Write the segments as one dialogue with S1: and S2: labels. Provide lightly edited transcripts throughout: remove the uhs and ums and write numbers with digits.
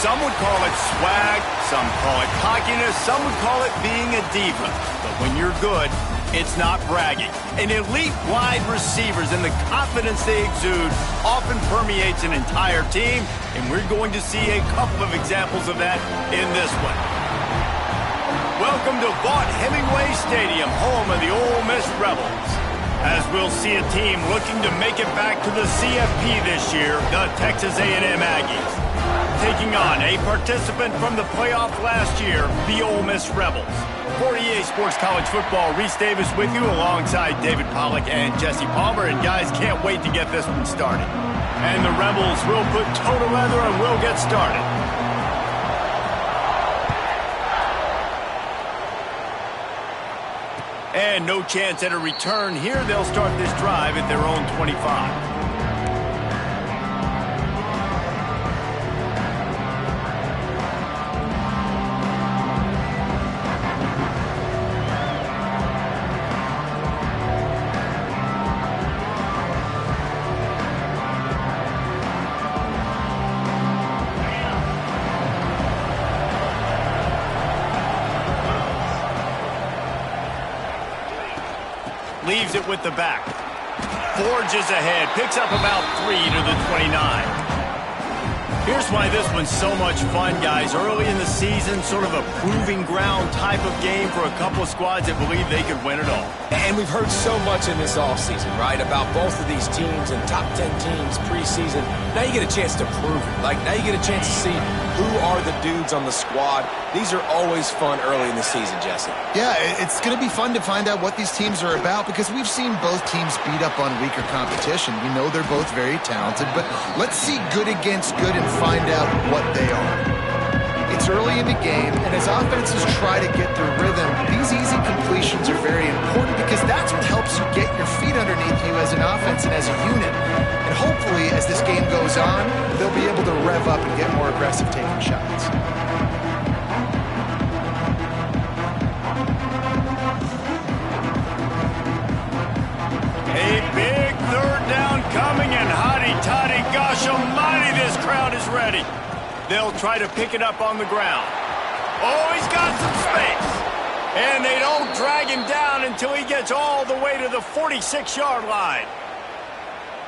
S1: Some would call it swag, some call it cockiness, some would call it being a diva. But when you're good, it's not bragging. And elite wide receivers and the confidence they exude often permeates an entire team, and we're going to see a couple of examples of that in this one. Welcome to Vaught-Hemingway Stadium, home of the Ole Miss Rebels. As we'll see a team looking to make it back to the CFP this year, the Texas A&M Aggies. Taking on a participant from the playoff last year, the Ole Miss Rebels. For EA Sports College Football, Reese Davis with you alongside David Pollack and Jesse Palmer. And guys, can't wait to get this one started. And the Rebels will put toe to leather and we'll get started. And no chance at a return here. They'll start this drive at their own 25. Leaves it with the back. Forges ahead. Picks up about 3 to the 29. Here's why this one's so much fun, guys. Early in the season, sort of a proving ground type of game for a couple of squads that believe they could win it all.
S2: And we've heard so much in this offseason, right, about both of these teams and top 10 teams preseason. Now you get a chance to prove it. Like, now you get a chance to see who are the dudes on the squad. These are always fun early in the season, Jesse.
S3: Yeah, it's going to be fun to find out what these teams are about because we've seen both teams beat up on weaker competition. We know they're both very talented, but let's see good against good and find out what they are. It's early in the game, and as offenses try to get their rhythm, these easy completions are very important because that's what helps you get your feet underneath you as an offense and as a unit. And hopefully, as this game goes on, they'll be able to rev up and get more aggressive taking shots.
S1: A big third down coming, and hotty-toddy, gosh almighty, this crowd is ready. They'll try to pick it up on the ground. Oh, he's got some space. And they don't drag him down until he gets all the way to the 46-yard line.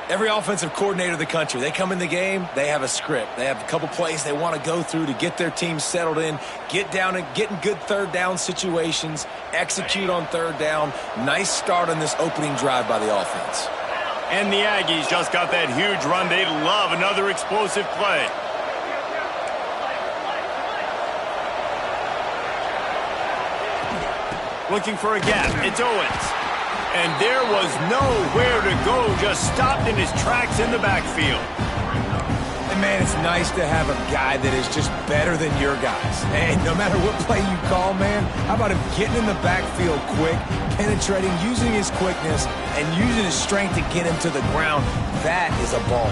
S2: Every offensive coordinator in the country, they come in the game, they have a script. They have a couple plays they want to go through to get their team settled in, get down and get in good third down situations, execute on third down. Nice start on this opening drive by the offense.
S1: And the Aggies just got that huge run. They'd love another explosive play. Looking for a gap. It's Owens. And there was nowhere to go. Just stopped in his tracks in the backfield.
S2: And, man, it's nice to have a guy that is just better than your guys. And no matter what play you call, man, how about him getting in the backfield quick, penetrating, using his quickness, and using his strength to get him to the ground. That is a baller.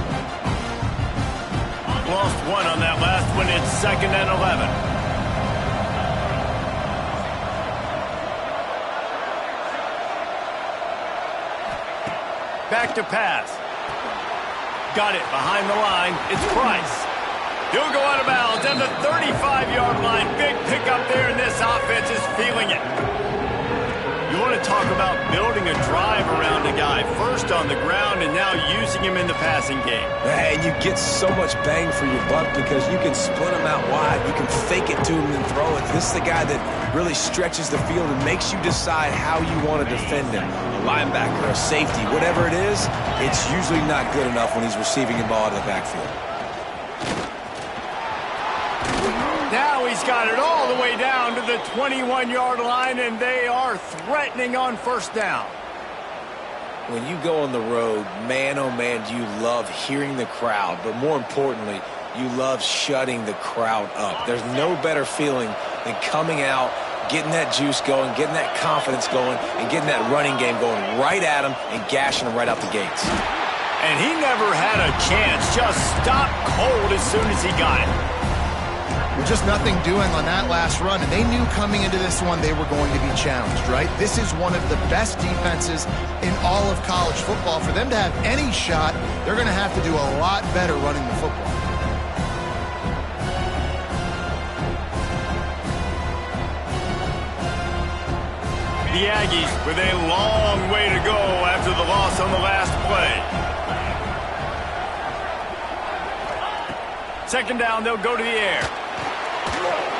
S1: Lost one on that last one. It's 2nd and 11. Back to pass. Got it behind the line. It's Price. He'll go out of bounds and the 35-yard line. Big pickup there, and this offense is feeling it. You want to talk about building a drive around a guy. First on the ground and now using him in the passing game.
S2: And you get so much bang for your buck because you can split him out wide. You can fake it to him and throw it. This is the guy that really stretches the field and makes you decide how you want to defend him. A linebacker, a safety, whatever it is, it's usually not good enough when he's receiving the ball out of the backfield.
S1: Now he's got it all the way down to the 21-yard line, and they are threatening on first down.
S2: When you go on the road, man, oh man, do you love hearing the crowd, but more importantly, you love shutting the crowd up. There's no better feeling than coming out, getting that juice going, getting that confidence going, and getting that running game going right at him and gashing him right out the gates.
S1: And he never had a chance, just stopped cold as soon as he got it.
S3: With just nothing doing on that last run, and they knew coming into this one they were going to be challenged, right? This is one of the best defenses in all of college football. For them to have any shot, they're going to have to do a lot better running the football.
S1: The Aggies with a long way to go after the loss on the last play. Second down, they'll go to the air.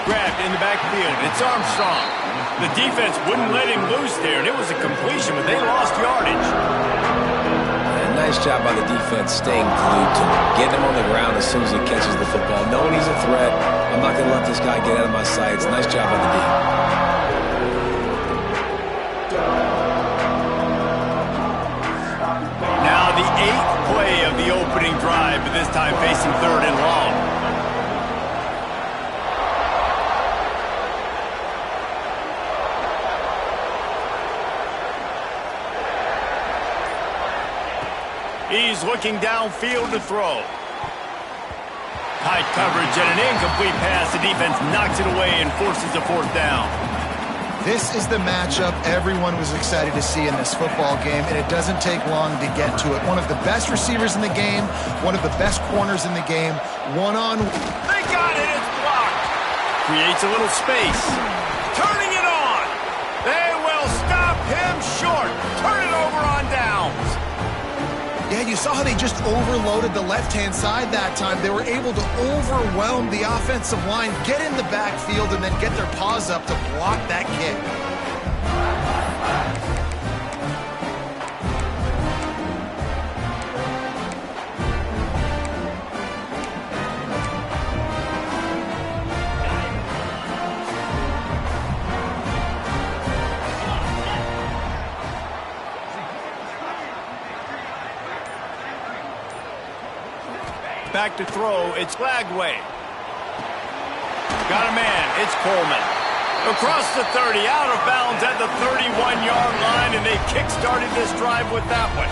S1: Grabbed in the backfield. It's Armstrong. The defense wouldn't let him loose there, and it was a completion, but they lost yardage.
S2: And nice job by the defense staying glued to him, getting him on the ground as soon as he catches the football. Knowing he's a threat, I'm not going to let this guy get out of my sights. Nice job by the D.
S1: Now the 8th play of the opening drive, but this time facing 3rd and long. He's looking downfield to throw. Tight coverage and an incomplete pass. The defense knocks it away and forces a 4th down.
S3: This is the matchup everyone was excited to see in this football game, and it doesn't take long to get to it. One of the best receivers in the game, one of the best corners in the game, one-on-one.
S1: They got it, it's blocked. Creates a little space. Turning it on. They will stop him short. Turn it over on downs.
S3: Yeah, you saw how they just overloaded the left-hand side that time. They were able to overwhelm the offensive line, get in the backfield, and then get their paws up to block that kick.
S1: Back to throw, it's Lagway. Got a man, it's Coleman. Across the 30, out of bounds at the 31-yard line, and they kick-started this drive with that one.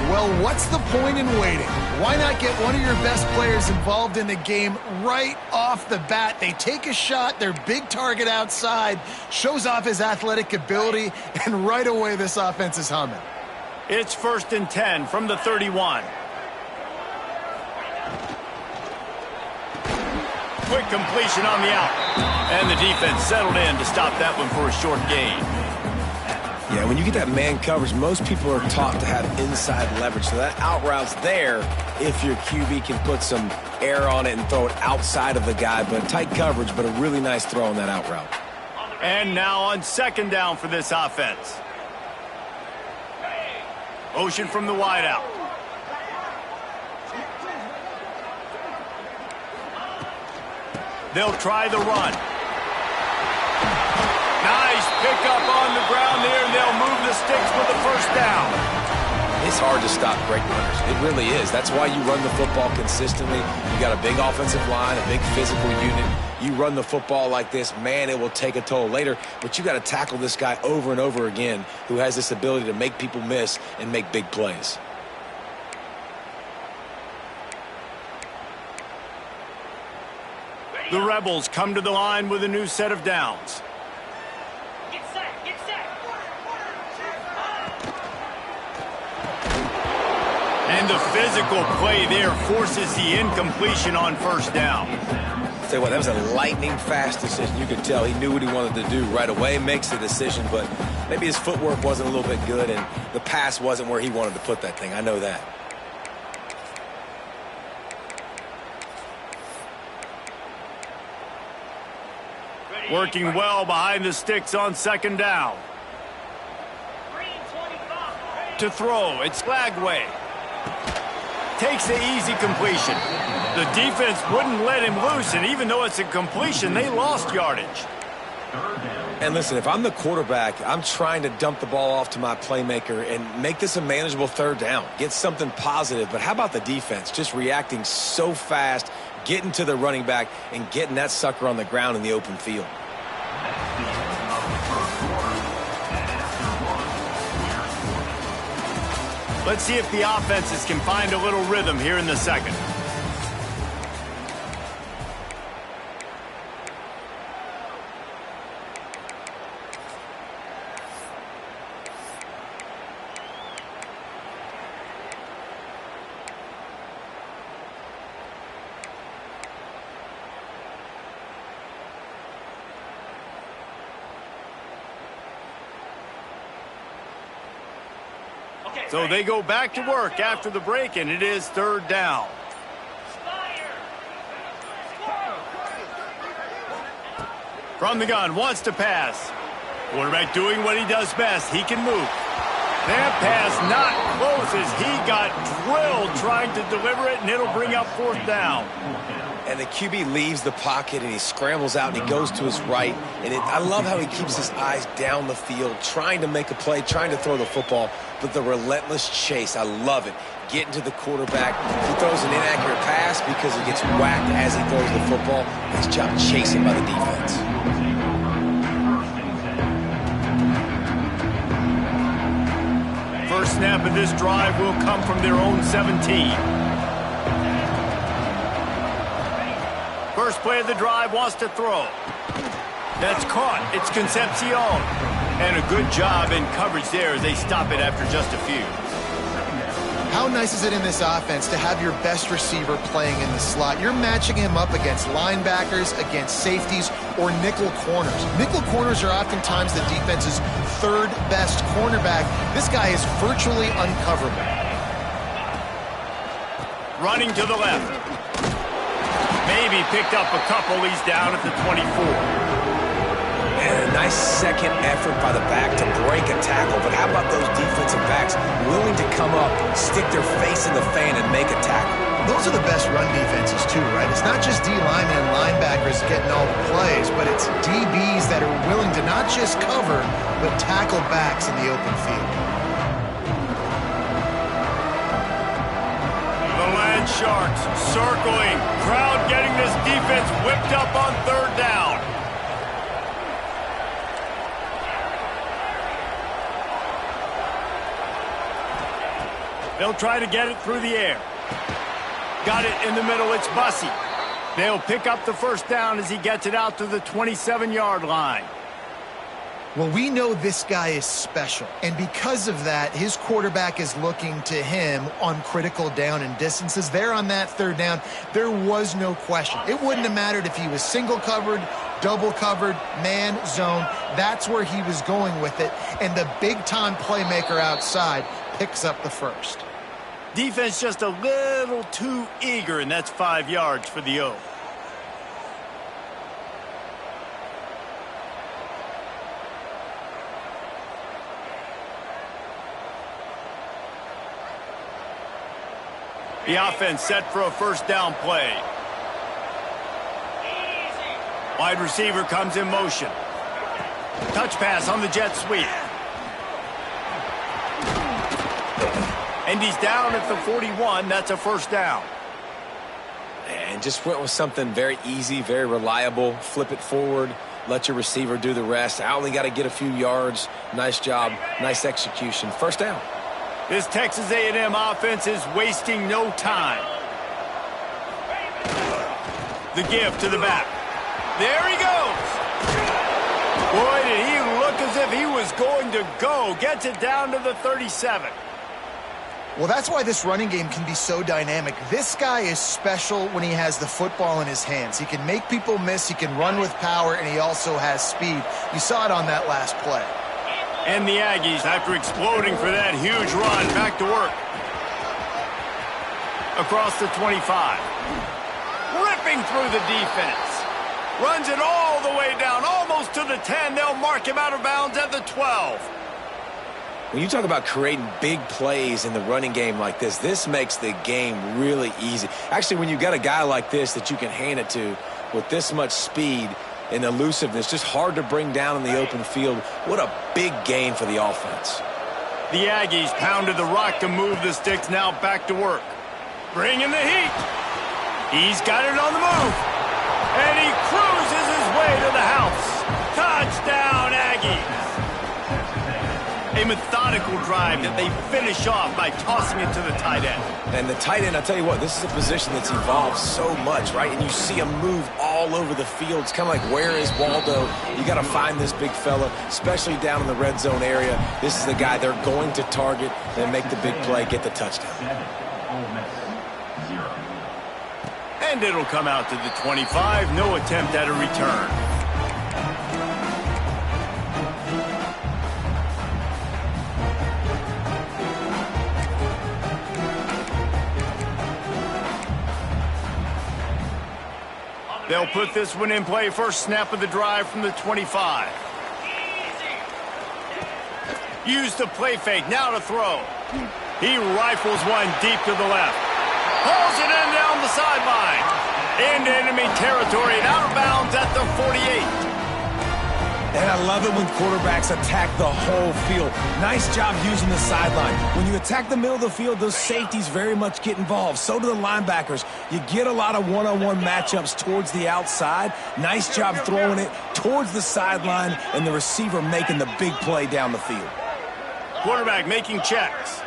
S3: Well, what's the point in waiting? Why not get one of your best players involved in the game right off the bat? They take a shot, their big target outside, shows off his athletic ability, and right away this offense is humming.
S1: It's 1st and 10 from the 31. Quick completion on the out. And the defense settled in to stop that one for a short gain.
S2: Yeah, when you get that man coverage, most people are taught to have inside leverage. So that out route's there if your QB can put some air on it and throw it outside of the guy. But tight coverage, but a really nice throw on that out route.
S1: And now on 2nd down for this offense. Motion from the wideout. They'll try the run. Nice pickup on the ground there, and they'll move the sticks with the 1st down.
S2: It's hard to stop great runners. It really is. That's why you run the football consistently. You got a big offensive line, a big physical unit. You run the football like this, man, it will take a toll later. But you got to tackle this guy over and over again who has this ability to make people miss and make big plays.
S1: The Rebels come to the line with a new set of downs.
S4: Get set, get set.
S1: And the physical play there forces the incompletion on 1st down.
S2: I'll tell you what, that was a lightning-fast decision. You could tell he knew what he wanted to do right away, makes the decision, but maybe his footwork wasn't a little bit good, and the pass wasn't where he wanted to put that thing. I know that.
S1: Working well behind the sticks on 2nd down. To throw, it's Lagway. Takes the easy completion. The defense wouldn't let him loose, and even though it's a completion, they lost yardage.
S2: And listen, if I'm the quarterback, I'm trying to dump the ball off to my playmaker and make this a manageable 3rd down. Get something positive. But how about the defense? Just reacting so fast, getting to the running back, and getting that sucker on the ground in the open field.
S1: Let's see if the offenses can find a little rhythm here in the 2nd. So they go back to work after the break, and it is third down. From the gun, wants to pass. Quarterback doing what he does best. He can move. That pass not close as he got drilled trying to deliver it, and it'll bring up fourth down.
S2: And the QB leaves the pocket, and he scrambles out, and he goes to his right. And I love how he keeps his eyes down the field, trying to make a play, trying to throw the football, but the relentless chase, I love it. Getting to the quarterback. He throws an inaccurate pass because he gets whacked as he throws the football. Nice job chasing by the defense.
S1: First snap of this drive will come from their own 17. First play of the drive, wants to throw. That's caught. It's Concepcion. And a good job in coverage there as they stop it after just a few.
S3: How nice is it in this offense to have your best receiver playing in the slot? You're matching him up against linebackers, against safeties, or nickel corners. Nickel corners are oftentimes the defense's third best cornerback. This guy is virtually uncoverable.
S1: Running to the left. Maybe picked up a couple. He's down at the 24.
S2: And a nice second effort by the back to break a tackle. But how about those defensive backs willing to come up, stick their face in the fan, and make a tackle?
S3: Those are the best run defenses too, right? It's not just D linemen and linebackers getting all the plays, but it's DBs that are willing to not just cover, but tackle backs in the open field.
S1: The Land Sharks circling. Crowd getting this defense whipped up on third down. They'll try to get it through the air. Got it in the middle. It's Bussey. They'll pick up the first down as he gets it out to the 27-yard line.
S3: Well, we know this guy is special, and because of that, his quarterback is looking to him on critical down and distances. There on that third down, there was no question. It wouldn't have mattered if he was single covered, double covered, man, zone. That's where he was going with it, and the big-time playmaker outside picks up the first.
S1: Defense just a little too eager, and that's 5 yards for the O. The offense set for a first down play. Wide receiver comes in motion. Touch pass on the jet sweep. And he's down at the 41. That's a first down.
S2: And just went with something very easy, very reliable. Flip it forward. Let your receiver do the rest. I only got to get a few yards. Nice job. Nice execution. First down.
S1: This Texas A&M offense is wasting no time. The give to the back. There he goes. Boy, did he look as if he was going to go. Gets it down to the 37.
S3: Well, that's why this running game can be so dynamic. This guy is special when he has the football in his hands. He can make people miss, he can run with power, and he also has speed. You saw it on that last play.
S1: And the Aggies, after exploding for that huge run, back to work. Across the 25. Ripping through the defense. Runs it all the way down, almost to the 10. They'll mark him out of bounds at the 12.
S2: When you talk about creating big plays in the running game like this makes the game really easy. Actually, when you got a guy like this that you can hand it to with this much speed and elusiveness, just hard to bring down in the open field. What a big gain for the offense.
S1: The Aggies pounded the rock to move the sticks, now back to work. Bringing the heat. He's got it on the move. And he cruises his way to the house. Touchdown, Aggies. A methodical drive that they finish off by tossing it to the tight end.
S2: And the tight end, I'll tell you what, this is a position that's evolved so much, right? And you see him move all over the field. It's kind of like, where is Waldo? You got to find this big fella, especially down in the red zone area. This is the guy they're going to target and make the big play, get the touchdown.
S1: And it'll come out to the 25. No attempt at a return. They'll put this one in play. First snap of the drive from the 25. Use the play fake. Now to throw. He rifles one deep to the left. Pulls it in down the sideline. Into enemy territory and out of bounds at the 48.
S2: And I love it when quarterbacks attack the whole field. Nice job using the sideline. When you attack the middle of the field, those safeties very much get involved. So do the linebackers. You get a lot of one-on-one matchups towards the outside. Nice job throwing it towards the sideline and the receiver making the big play down the field.
S1: Quarterback making checks.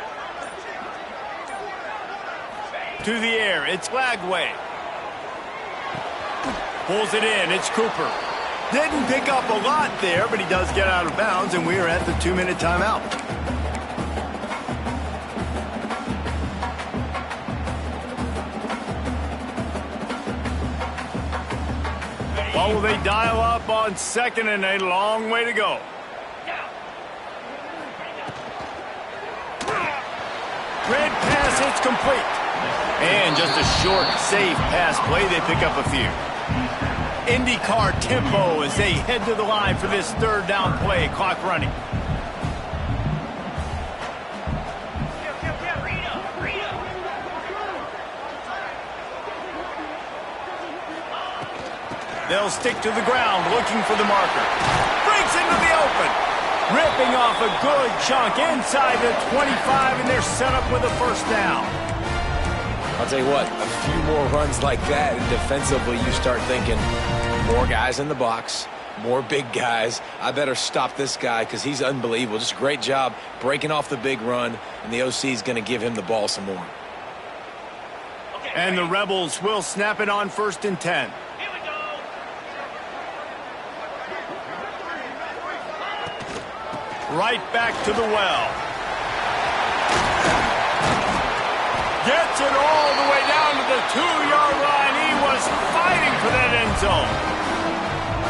S1: To the air. It's Flagway. Pulls it in. It's Cooper. Didn't pick up a lot there, but he does get out of bounds, and we are at the 2-minute timeout. Well, will they dial up on 2nd and a long way to go? Red pass, it's complete. And just a short, safe pass play. They pick up a few. IndyCar tempo as they head to the line for this third down play. Clock running. They'll stick to the ground looking for the marker. Breaks into the open. Ripping off a good chunk inside the 25, and they're set up with a first down.
S2: I'll tell you what, a few more runs like that, and defensively you start thinking, more guys in the box, more big guys. I better stop this guy because he's unbelievable. Just a great job breaking off the big run, and the OC is going to give him the ball some more.
S1: And the Rebels will snap it on 1st and 10.
S4: Here we go.
S1: Right back to the well. Gets it all the way down to the 2-yard line. He was fighting for that end zone.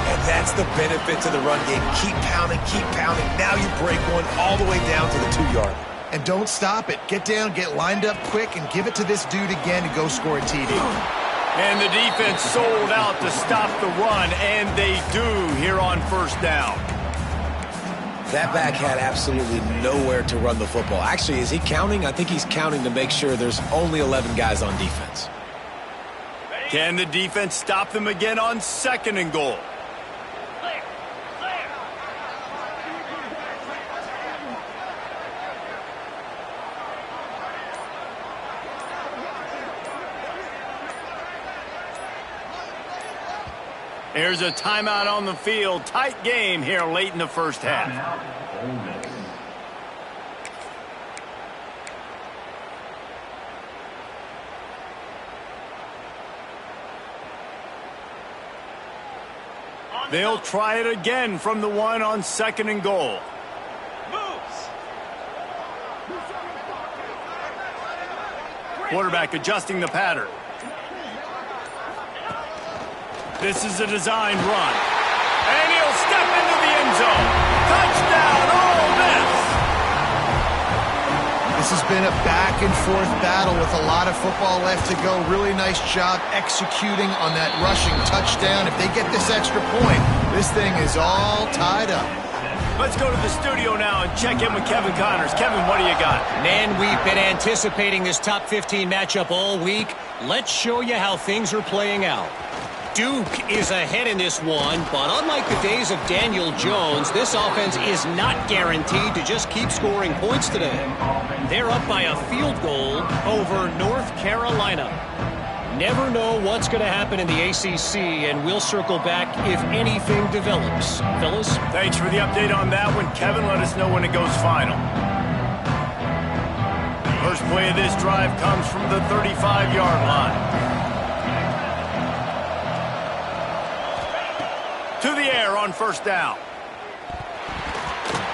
S2: And that's the benefit to the run game. Keep pounding, keep pounding. Now you break one all the way down to the 2-yard.
S3: And don't stop it. Get down, get lined up quick, and give it to this dude again to go score a TD.
S1: And the defense sold out to stop the run, and they do here on 1st down.
S2: That back had absolutely nowhere to run the football. Actually, is he counting? I think he's counting to make sure there's only 11 guys on defense.
S1: Can the defense stop them again on 2nd and goal?
S4: Clear. Clear.
S1: Here's a timeout on the field. Tight game here late in the first half. They'll try it again from the 1 on 2nd and goal.
S4: Moves.
S1: Quarterback adjusting the pattern. This is a designed run. And he'll step into the end zone. Touchdown, Ole Miss!
S3: This has been a back-and-forth battle with a lot of football left to go. Really nice job executing on that rushing touchdown. If they get this extra point, this thing is all tied up.
S1: Let's go to the studio now and check in with Kevin Connors. Kevin, what do you got?
S5: Man, we've been anticipating this top 15 matchup all week. Let's show you how things are playing out. Duke is ahead in this one, but unlike the days of Daniel Jones, this offense is not guaranteed to just keep scoring points today. They're up by a field goal over North Carolina. Never know what's going to happen in the ACC, and we'll circle back if anything develops. Fellas?
S1: Thanks for the update on that one. Kevin, let us know when it goes final. First play of this drive comes from the 35-yard line. To the air on 1st down.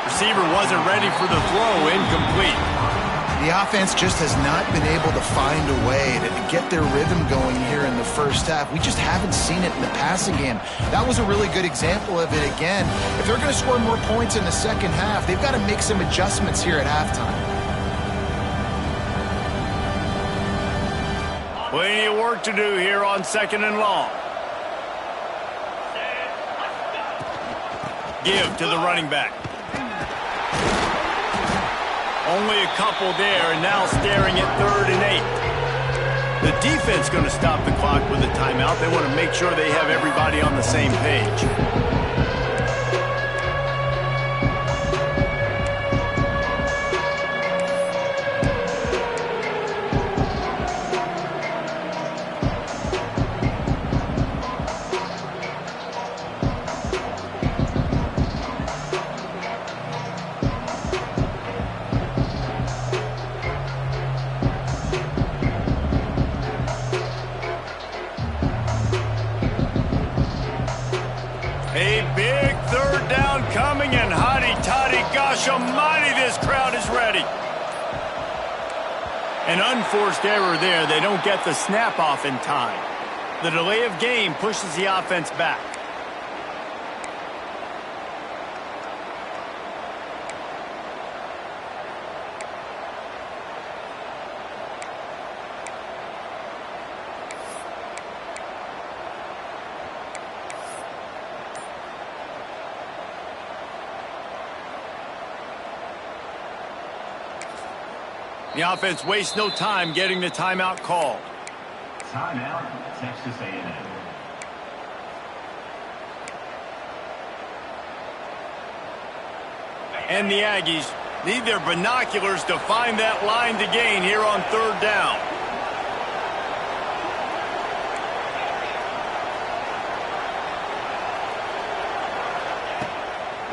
S1: Receiver wasn't ready for the throw. Incomplete.
S3: The offense just has not been able to find a way to get their rhythm going here in the first half. We just haven't seen it in the passing game. That was a really good example of it again. If they're going to score more points in the second half, they've got to make some adjustments here at halftime.
S1: Plenty of work to do here on 2nd and long. Give to the running back. Only a couple there, and now staring at 3rd and 8. The defense going to stop the clock with a timeout. They want to make sure they have everybody on the same page. A big 3rd down coming, and hotty-toddy, gosh almighty, this crowd is ready. An unforced error there. They don't get the snap off in time. The delay of game pushes the offense back. The offense wastes no time getting the timeout called.
S4: Timeout, Texas A&M.
S1: And the Aggies need their binoculars to find that line to gain here on 3rd down.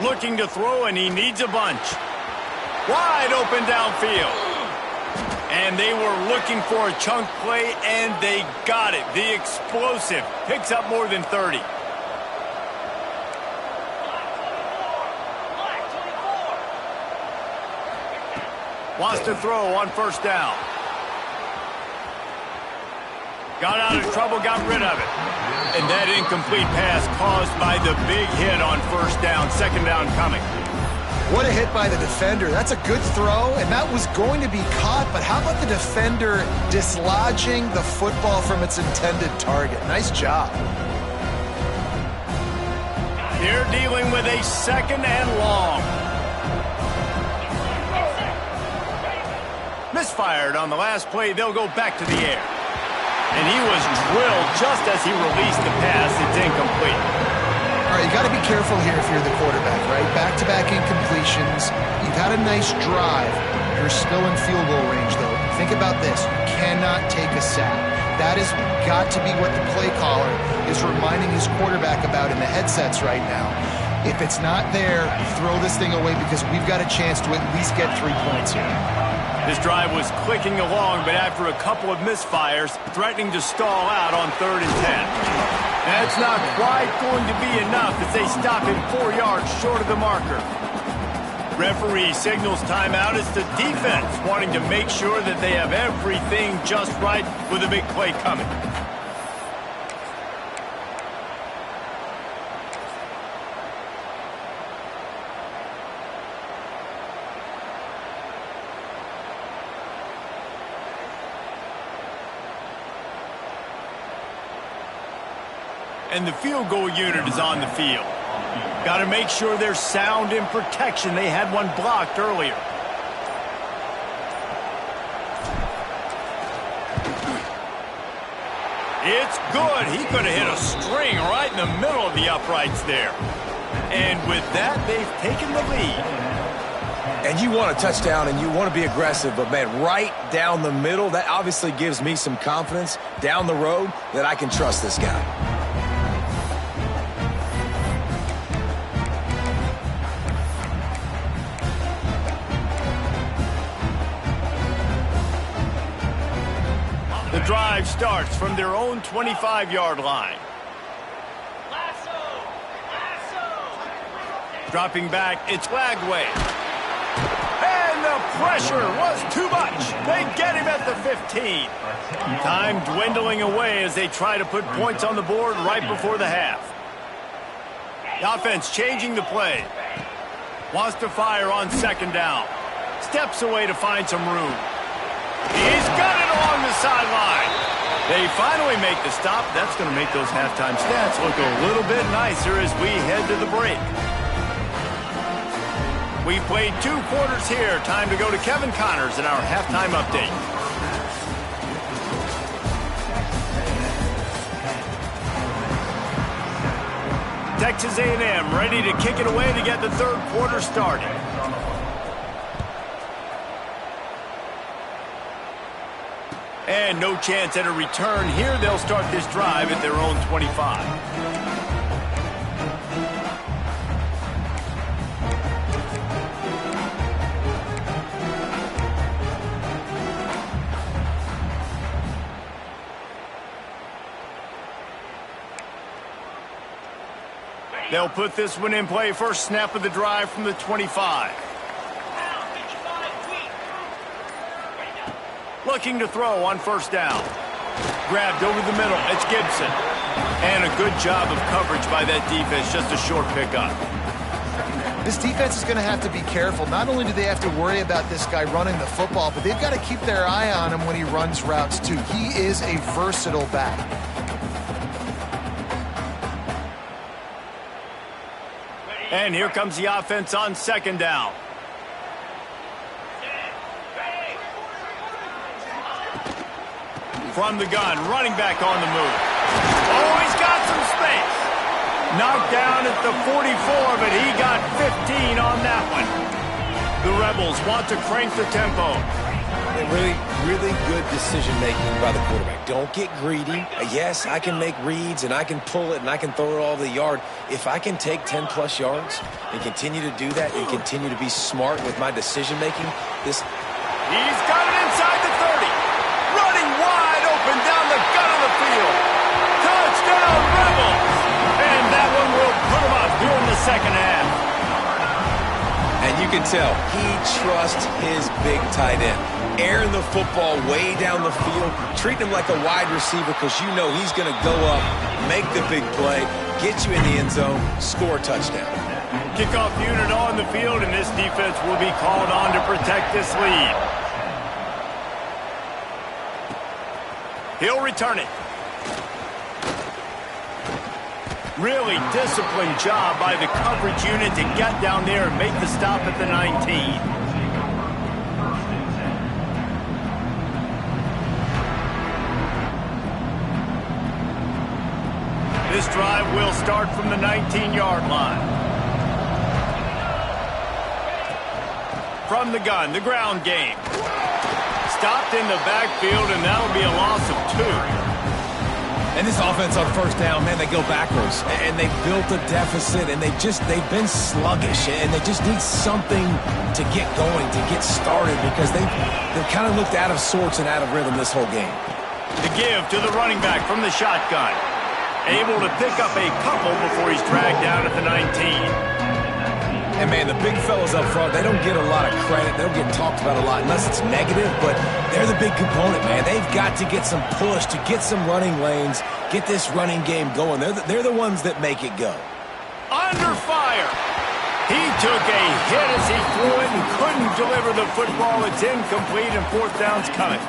S1: Looking to throw, and he needs a bunch. Wide open downfield. And they were looking for a chunk play, and they got it. The explosive picks up more than 30. Wants to throw on 1st down. Got out of trouble, got rid of it. And that incomplete pass caused by the big hit on 1st down. 2nd down coming.
S3: What a hit by the defender. That's a good throw, and that was going to be caught, but how about the defender dislodging the football from its intended target? Nice job.
S1: They're dealing with a 2nd and long. Misfired on the last play. They'll go back to the air. And he was drilled just as he released the pass. It's incomplete.
S3: All right, you got to be careful here if you're the quarterback, right? Back-to-back incompletions. You've had a nice drive. You're still in field goal range, though. Think about this. You cannot take a sack. That has got to be what the play caller is reminding his quarterback about in the headsets right now. If it's not there, throw this thing away because we've got a chance to at least get 3 points here.
S1: This drive was clicking along, but after a couple of misfires, threatening to stall out on 3rd and 10. That's not quite going to be enough as they stop him 4 yards short of the marker. Referee signals timeout. It's the defense wanting to make sure that they have everything just right with a big play coming. And the field goal unit is on the field. Got to make sure they're sound in protection. They had one blocked earlier. It's good. He could have hit a string right in the middle of the uprights there. And with that, they've taken the lead.
S2: And you want a touchdown and you want to be aggressive, but, man, right down the middle, that obviously gives me some confidence down the road that I can trust this guy.
S1: The drive starts from their own 25-yard line. Dropping back, it's Lagway. And the pressure was too much. They get him at the 15. Time dwindling away as they try to put points on the board right before the half. The offense changing the play. Wants to fire on 2nd down. Steps away to find some room. He's got it along the sideline. They finally make the stop. That's going to make those halftime stats look a little bit nicer as we head to the break. We've played 2 quarters here. Time to go to Kevin Connors in our halftime update. Texas A&M ready to kick it away to get the 3rd quarter started. And no chance at a return here. They'll start this drive at their own 25. They'll put this one in play. First snap of the drive from the 25. Looking to throw on first down. Grabbed over the middle. It's Gibson. And a good job of coverage by that defense. Just a short pickup.
S3: This defense is going to have to be careful. Not only do they have to worry about this guy running the football, but they've got to keep their eye on him when he runs routes too. He is a versatile back.
S1: And here comes the offense on second down. From the gun, running back on the move. Oh, he's got some space. Knocked down at the 44, but he got 15 on that one. The Rebels want to crank the tempo.
S2: Really good decision-making by the quarterback. Don't get greedy. Yes, I can make reads, and I can pull it, and I can throw it all over the yard. If I can take 10-plus yards and continue to do that and continue to be smart with my decision-making, this...
S1: He's got it inside the 30. Running wide open down the gut of the field. Touchdown, Rebels! And that one will put him up here in the second half.
S2: And you can tell he trusts his big tight end. Airing the football way down the field, treating him like a wide receiver because you know he's going to go up, make the big play, get you in the end zone, score a touchdown.
S1: Kickoff unit on the field, and this defense will be called on to protect this lead. He'll return it. Really disciplined job by the coverage unit to get down there and make the stop at the 19. This drive will start from the 19-yard line. From the gun, the ground game. Stopped in the backfield, and that'll be a loss of 2.
S2: And this offense on first down, man, they go backwards. And they built a deficit, and they've been sluggish. And they just need something to get going, to get started, because they've kind of looked out of sorts and out of rhythm this whole game.
S1: The give to the running back from the shotgun. Able to pick up a couple before he's dragged down at the 19.
S2: And, man, the big fellas up front, they don't get a lot of credit. They don't get talked about a lot unless it's negative, but they're the big component, man. They've got to get some push, to get some running lanes, get this running game going. They're the ones that make it go.
S1: Under fire. He took a hit as he threw it and couldn't deliver the football. It's incomplete, and 4th down's coming.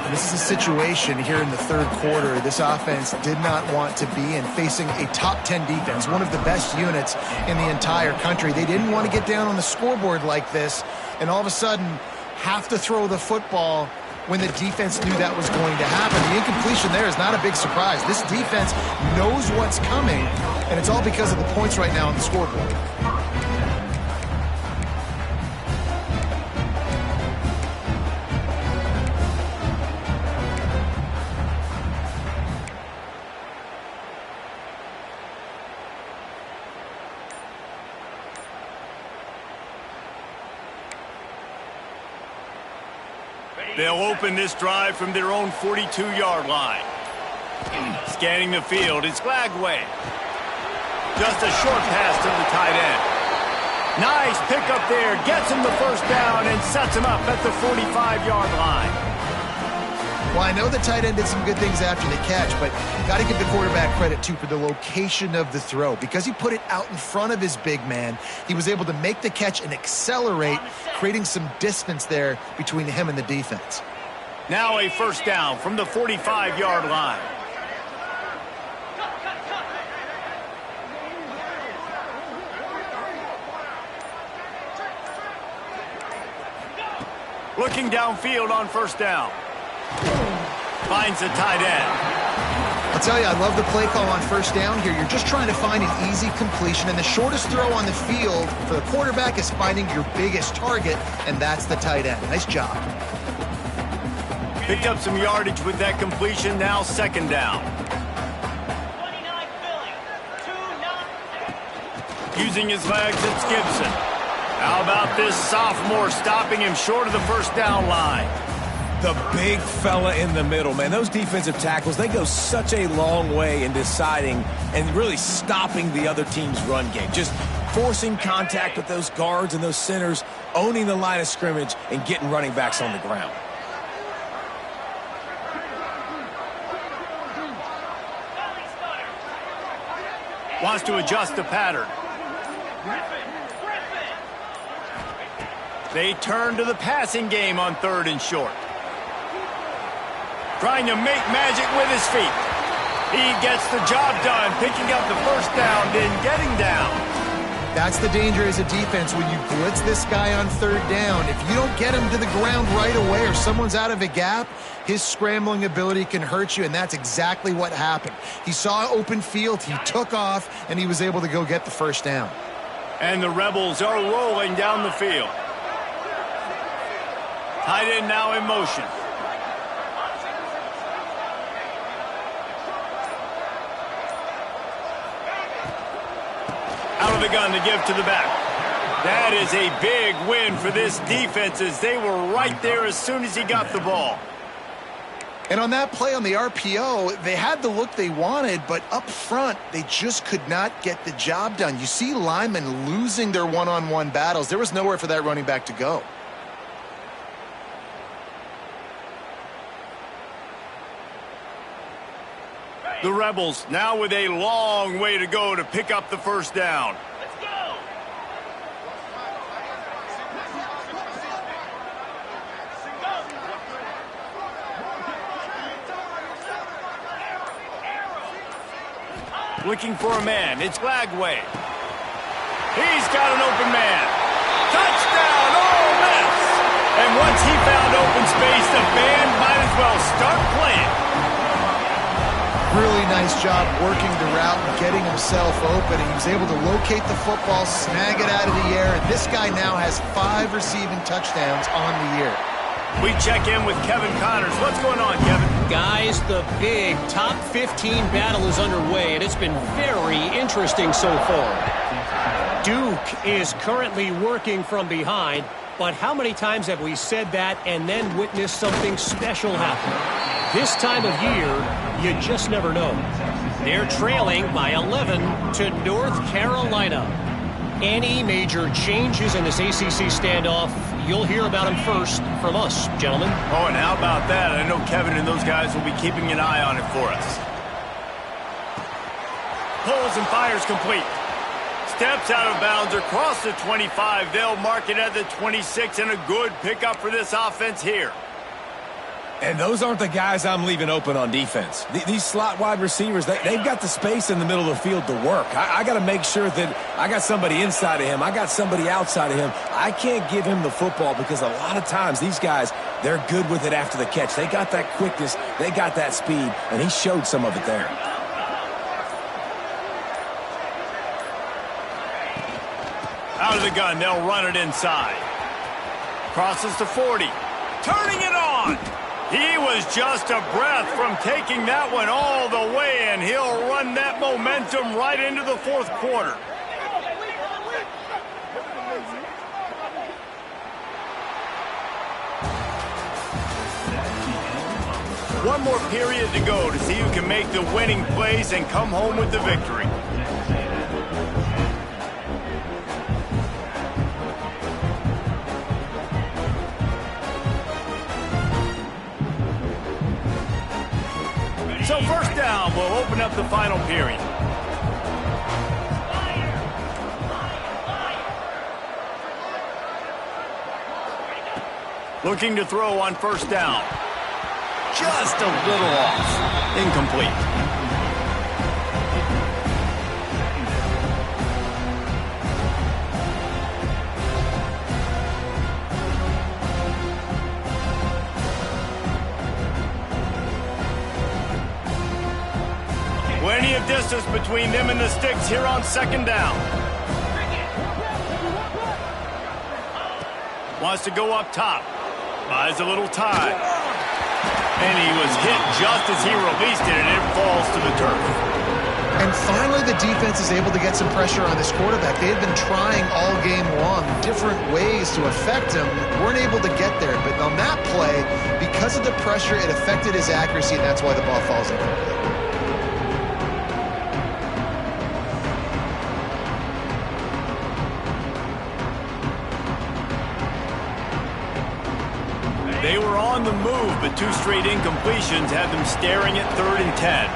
S3: This is a situation here in the 3rd quarter this offense did not want to be in, facing a top 10 defense, one of the best units in the entire country. They didn't want to get down on the scoreboard like this and all of a sudden have to throw the football when the defense knew that was going to happen. The incompletion there is not a big surprise. This defense knows what's coming, and it's all because of the points right now on the scoreboard.
S1: They'll open this drive from their own 42-yard line. Scanning the field, it's Glagway. Just a short pass to the tight end. Nice pickup there, gets him the first down and sets him up at the 45-yard line.
S3: Well, I know the tight end did some good things after the catch, but got to give the quarterback credit, too, for the location of the throw. Because he put it out in front of his big man, he was able to make the catch and accelerate, creating some distance there between him and the defense.
S1: Now a first down from the 45-yard line. Looking downfield on first down. Finds the tight end.
S3: I'll tell you, I love the play call on first down here. You're just trying to find an easy completion, and the shortest throw on the field for the quarterback is finding your biggest target, and that's the tight end. Nice job.
S1: Picked up some yardage with that completion. Now second down. Using his legs, it's Gibson. How about this sophomore stopping him short of the first down line?
S2: The big fella in the middle, man. Those defensive tackles, they go such a long way in deciding and really stopping the other team's run game. Just forcing contact with those guards and those centers, owning the line of scrimmage, and getting running backs on the ground.
S1: Wants to adjust the pattern. They turn to the passing game on third and short. Trying to make magic with his feet. He gets the job done, picking up the first down, then getting down.
S3: That's the danger as a defense when you blitz this guy on third down. If you don't get him to the ground right away or someone's out of a gap, his scrambling ability can hurt you, and that's exactly what happened. He saw open field, he took off, and he was able to go get the first down.
S1: And the Rebels are rolling down the field. Tight end now in motion. Out of the gun to give to the back. That is a big win for this defense as they were right there as soon as he got the ball.
S3: And on that play on the RPO, they had the look they wanted, but up front, they just could not get the job done. You see linemen losing their one-on-one battles. There was nowhere for that running back to go.
S1: The Rebels now with a long way to go to pick up the first down.
S6: Let's go!
S1: Looking for a man. It's Lagway. He's got an open man. Touchdown, Ole Miss! And once he found open space, the band might as well start playing.
S3: Really nice job working the route and getting himself open. He was able to locate the football, snag it out of the air, and this guy now has 5 receiving touchdowns on the year.
S1: We check in with Kevin Connors. What's going on, Kevin?
S5: Guys, the big top 15 battle is underway, and it's been very interesting so far. Duke is currently working from behind, but how many times have we said that and then witnessed something special happen? This time of year, you just never know. They're trailing by 11 to North Carolina. Any major changes in this ACC standoff, you'll hear about them first from us, gentlemen.
S1: Oh, and how about that? I know Kevin and those guys will be keeping an eye on it for us. Pulls and fires complete. Steps out of bounds across the 25. They'll mark it at the 26, and a good pickup for this offense here.
S2: And those aren't the guys I'm leaving open on defense. These slot wide receivers, they've got the space in the middle of the field to work. I got to make sure that I got somebody inside of him. I got somebody outside of him. I can't give him the football because a lot of times these guys, they're good with it after the catch. They got that quickness. They got that speed, and he showed some of it there.
S1: Out of the gun, they'll run it inside. Crosses to 40. Turning it on. He was just a breath from taking that one all the way, and he'll run that momentum right into the fourth quarter. One more period to go to see who can make the winning plays and come home with the victory. So first down will open up the final period. Looking to throw on first down. Just a little off. Incomplete. Plenty of distance between them and the sticks here on second down. Wants to go up top. Buys a little time. And he was hit just as he released it, and it falls to the turf.
S3: And finally, the defense is able to get some pressure on this quarterback. They had been trying all game long different ways to affect him. Weren't able to get there. But on that play, because of the pressure, it affected his accuracy, and that's why the ball falls incomplete.
S1: They were on the move, but two straight incompletions had them staring at 3rd and 10.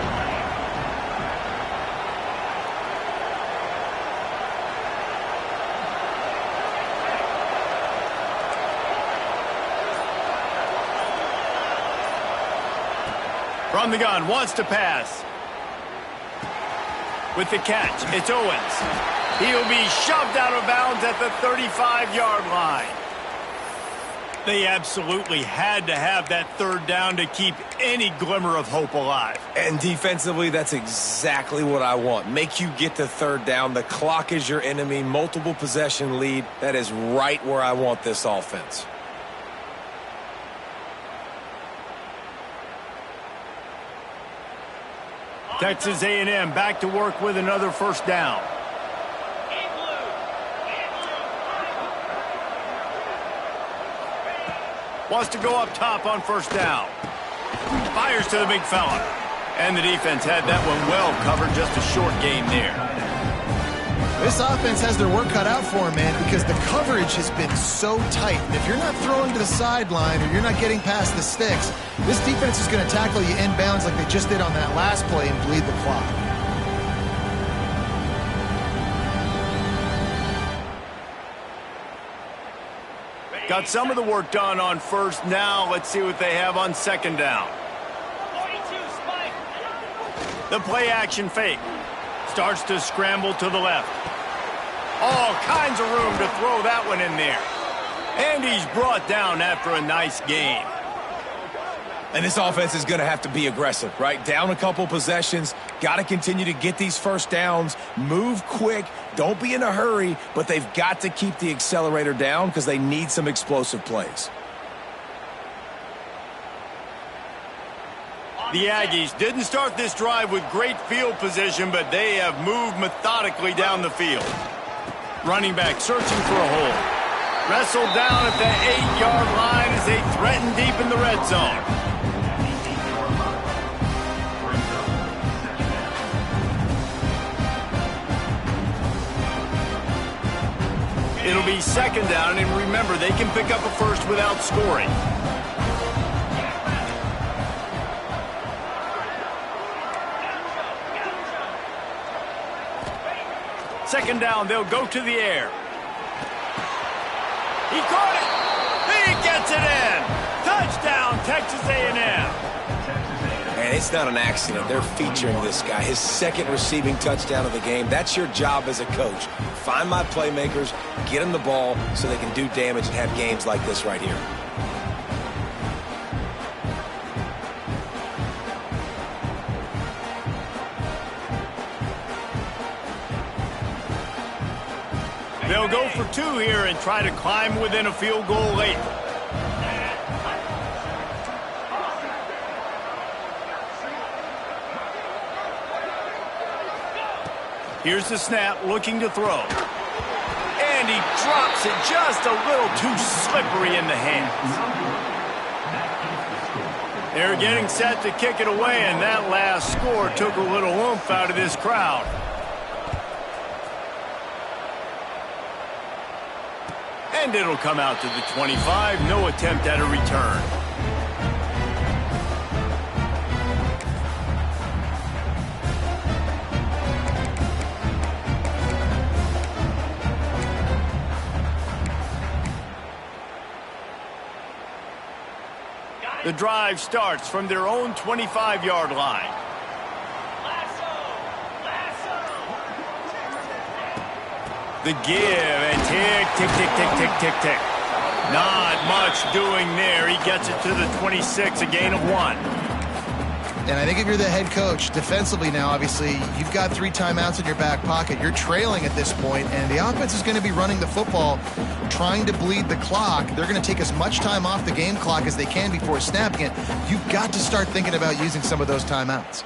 S1: From the gun, wants to pass. With the catch, it's Owens. He'll be shoved out of bounds at the 35-yard line. They absolutely had to have that 3rd down to keep any glimmer of hope alive.
S2: And defensively, that's exactly what I want. Make you get to 3rd down. The clock is your enemy. Multiple possession lead. That is right where I want this offense.
S1: Texas A&M back to work with another 1st down. Wants to go up top on 1st down. Fires to the big fella. And the defense had that one well covered. Just a short gain there.
S3: This offense has their work cut out for them, man, because the coverage has been so tight. And if you're not throwing to the sideline or you're not getting past the sticks, this defense is going to tackle you inbounds like they just did on that last play and bleed the clock.
S1: Got some of the work done on 1st. Now let's see what they have on 2nd down. The play action fake. Starts to scramble to the left. All kinds of room to throw that one in there. And he's brought down after a nice gain.
S2: And this offense is going to have to be aggressive, right? Down a couple possessions. Got to continue to get these 1st downs. Move quick. Don't be in a hurry. But they've got to keep the accelerator down because they need some explosive plays.
S1: The Aggies didn't start this drive with great field position, but they have moved methodically down the field. Running back searching for a hole. Wrestled down at the 8-yard line as they threaten deep in the red zone. It'll be 2nd down, and remember, they can pick up a 1st without scoring. Second down, they'll go to the air. He caught it. He gets it in. Touchdown, Texas A&M.
S2: And it's not an accident. They're featuring this guy. His 2nd receiving touchdown of the game. That's your job as a coach. Find my playmakers, get them the ball so they can do damage and have games like this right here.
S1: They'll go for 2 here and try to climb within a field goal late. Here's the snap, looking to throw. And he drops it just a little too slippery in the hands. They're getting set to kick it away, and that last score took a little oomph out of this crowd. And it'll come out to the 25. No attempt at a return. The drive starts from their own 25-yard line. The give and tick, tick, tick, tick, tick, tick, tick. Not much doing there. He gets it to the 26, a gain of 1.
S3: And I think if you're the head coach, defensively now, obviously, you've got 3 timeouts in your back pocket. You're trailing at this point, and the offense is going to be running the football, trying to bleed the clock. They're going to take as much time off the game clock as they can before snapping it. You've got to start thinking about using some of those timeouts.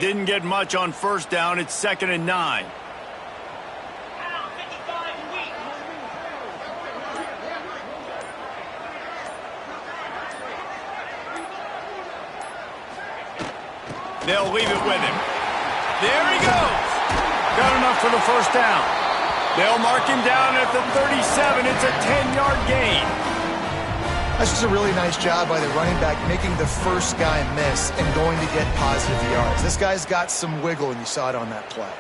S1: Didn't get much on first down. It's 2nd and 9. They'll leave it with him. There he goes. Got enough for the first down. They'll mark him down at the 37. It's a 10-yard gain.
S3: That's just a really nice job by the running back, making the first guy miss and going to get positive yards. This guy's got some wiggle, and you saw it on that play.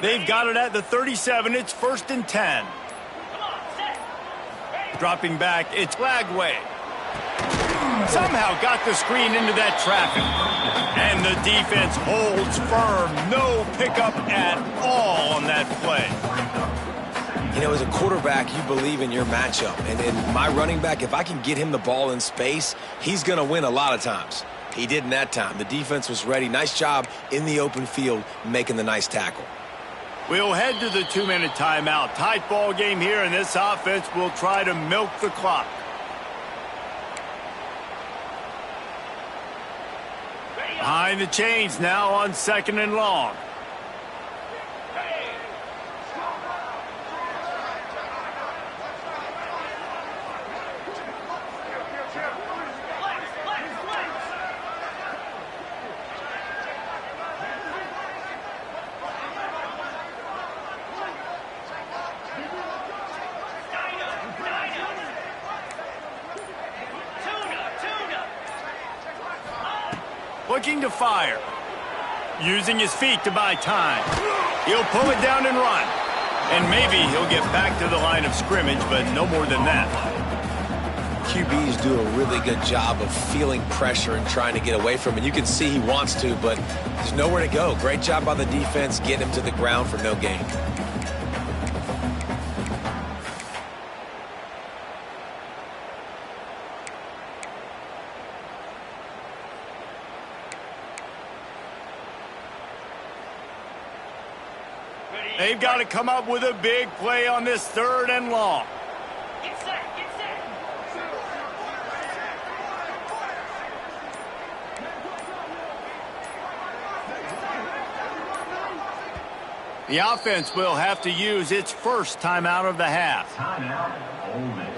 S1: They've got it at the 37. It's 1st and 10. Dropping back, it's Lagway. Somehow got the screen into that traffic. And the defense holds firm. No pickup at all on that play.
S2: You know, as a quarterback, you believe in your matchup. And in my running back, if I can get him the ball in space, he's going to win a lot of times. He did in that time. The defense was ready. Nice job in the open field making the nice tackle.
S1: We'll head to the 2-minute timeout. Tight ball game here, and this offense will try to milk the clock. Behind the chains now on 2nd and long. Looking to fire. Using his feet to buy time. He'll pull it down and run. And maybe he'll get back to the line of scrimmage, but no more than that.
S2: QBs do a really good job of feeling pressure and trying to get away from it. You can see he wants to, but there's nowhere to go. Great job by the defense getting him to the ground for no gain.
S1: They've got to come up with a big play on this 3rd and long.
S6: Get set, get set.
S1: The offense will have to use its first timeout of the half.
S4: Timeout, Ole Miss.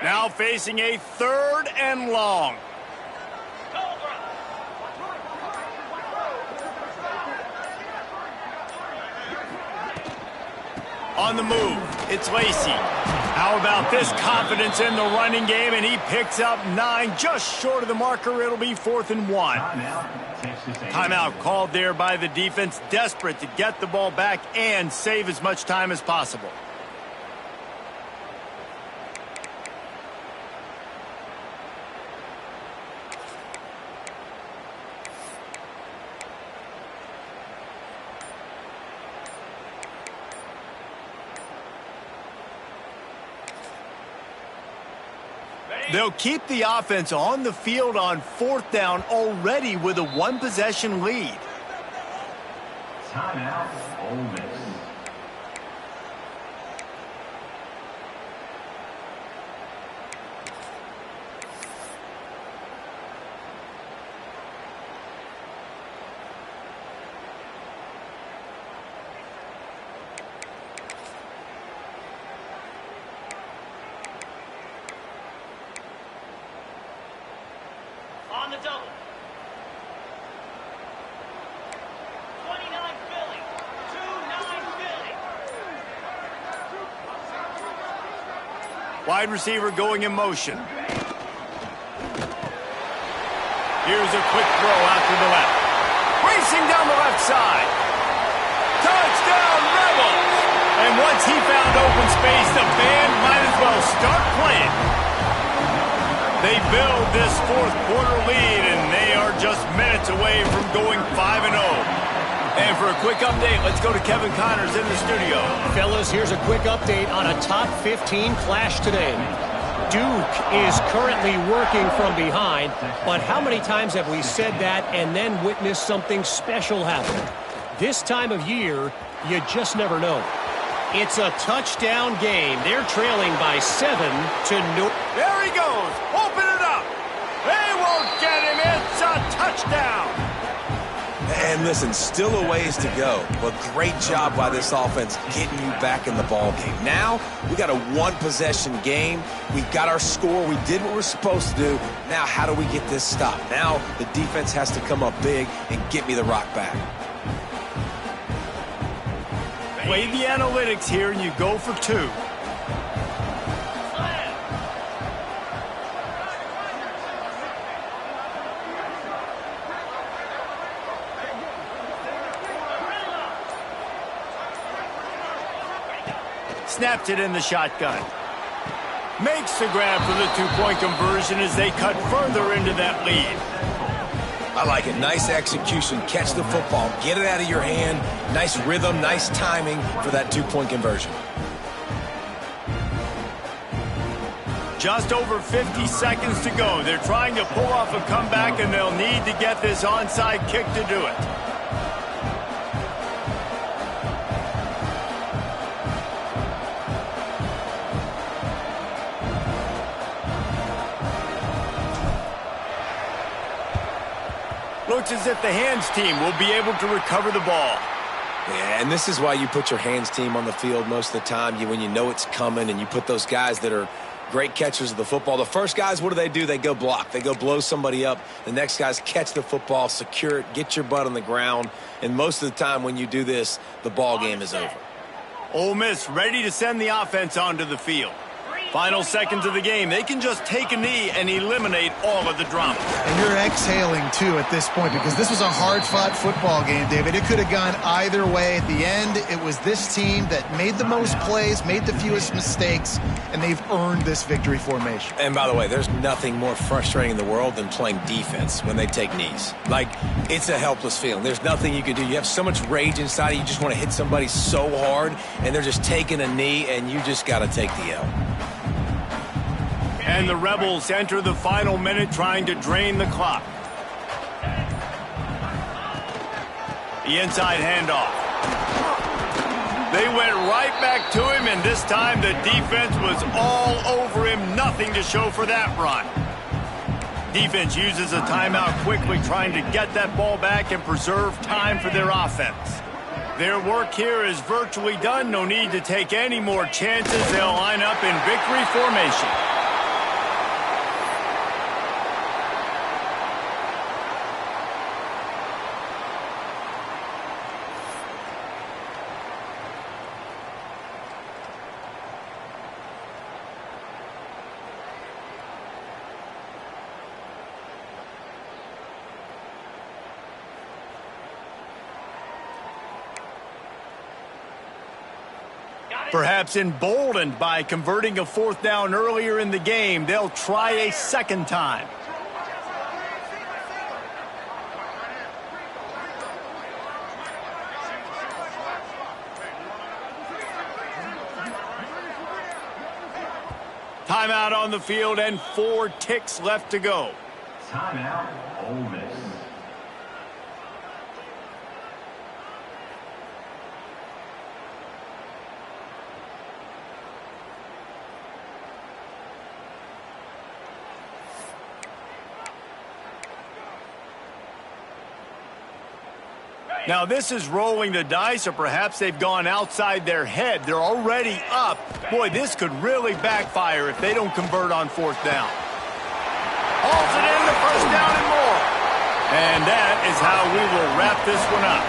S1: Now facing a 3rd and long. On the move, it's Lacey. How about this confidence in the running game, and he picks up 9, just short of the marker. It'll be 4th and 1. Timeout called there by the defense, desperate to get the ball back and save as much time as possible. They'll keep the offense on the field on 4th down already with a 1-possession lead.
S4: Timeout, Ole Miss.
S6: On the double. 29 Philly. 2-9 Philly.
S1: Wide receiver going in motion. Here's a quick throw out to the left. Racing down the left side. Touchdown, Rebels! And once he found open space, the band might as well start playing. They build this fourth quarter lead, and they are just minutes away from going 5-0. And for a quick update, let's go to Kevin Connors in the studio.
S5: Fellas, here's a quick update on a top 15 clash today. Duke is currently working from behind, but how many times have we said that and then witnessed something special happen? This time of year, you just never know. It's a touchdown game. They're trailing by 7 to no.
S1: There he goes. Open it up. They won't get him. It's a touchdown.
S2: And listen, still a ways to go, but great job by this offense getting you back in the ball game. Now, we got a one-possession game. We got our score. We did what we're supposed to do. Now, how do we get this stopped? Now, the defense has to come up big and get me the rock back.
S1: Play the analytics here, and you go for 2. Snaps it in the shotgun. Makes the grab for the two-point conversion as they cut further into that lead.
S2: I like it. Nice execution. Catch the football. Get it out of your hand. Nice rhythm, nice timing for that two-point conversion.
S1: Just over 50 seconds to go. They're trying to pull off a comeback, and they'll need to get this onside kick to do it. Looks as if the hands team will be able to recover the ball.
S2: Yeah, and this is why you put your hands team on the field most of the time. When you know it's coming, and you put those guys that are great catchers of the football. The first guys, what do? They go block. They go blow somebody up. The next guys catch the football, secure it, get your butt on the ground. And most of the time when you do this, the ball game is over.
S1: Ole Miss ready to send the offense onto the field. Final seconds of the game. They can just take a knee and eliminate all of the drama.
S3: And you're exhaling, too, at this point, because this was a hard-fought football game, David. It could have gone either way. At the end, it was this team that made the most plays, made the fewest mistakes, and they've earned this victory formation.
S2: And by the way, there's nothing more frustrating in the world than playing defense when they take knees. Like, it's a helpless feeling. There's nothing you can do. You have so much rage inside you. You just want to hit somebody so hard, and they're just taking a knee, and you just got to take the L.
S1: And the Rebels enter the final minute trying to drain the clock. The inside handoff. They went right back to him, and this time the defense was all over him. Nothing to show for that run. Defense uses a timeout quickly, trying to get that ball back and preserve time for their offense. Their work here is virtually done. No need to take any more chances. They'll line up in victory formation. Perhaps emboldened by converting a fourth down earlier in the game, they'll try a second time. Timeout on the field and 4 ticks left to go.
S4: Timeout, Ole Miss.
S1: Now this is rolling the dice, or perhaps they've gone outside their head. They're already up. Boy, this could really backfire if they don't convert on fourth down. hauls it in, the first down and more. And that is how we will wrap this one up.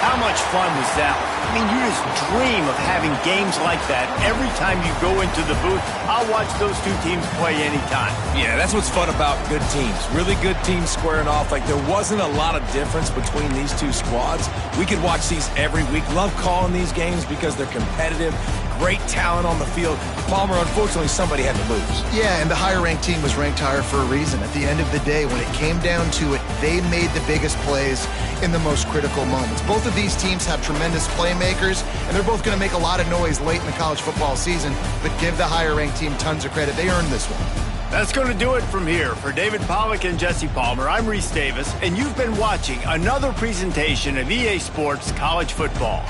S1: How much fun was that? I mean, you just dream of having games like that every time you go into the booth. I'll watch those two teams play anytime.
S2: Yeah, that's what's fun about good teams. Really good teams squaring off. Like, there wasn't a lot of difference between these two squads. We could watch these every week. Love calling these games because they're competitive. Great talent on the field. Palmer, unfortunately, somebody had to lose.
S3: Yeah, and the higher-ranked team was ranked higher for a reason. At the end of the day, when it came down to it, they made the biggest plays in the most critical moments. Both of these teams have tremendous playmakers, and they're both going to make a lot of noise late in the college football season, but give the higher-ranked team tons of credit. They earned this one.
S1: That's going to do it from here. For David Pollack and Jesse Palmer, I'm Reese Davis, and you've been watching another presentation of EA Sports College Football.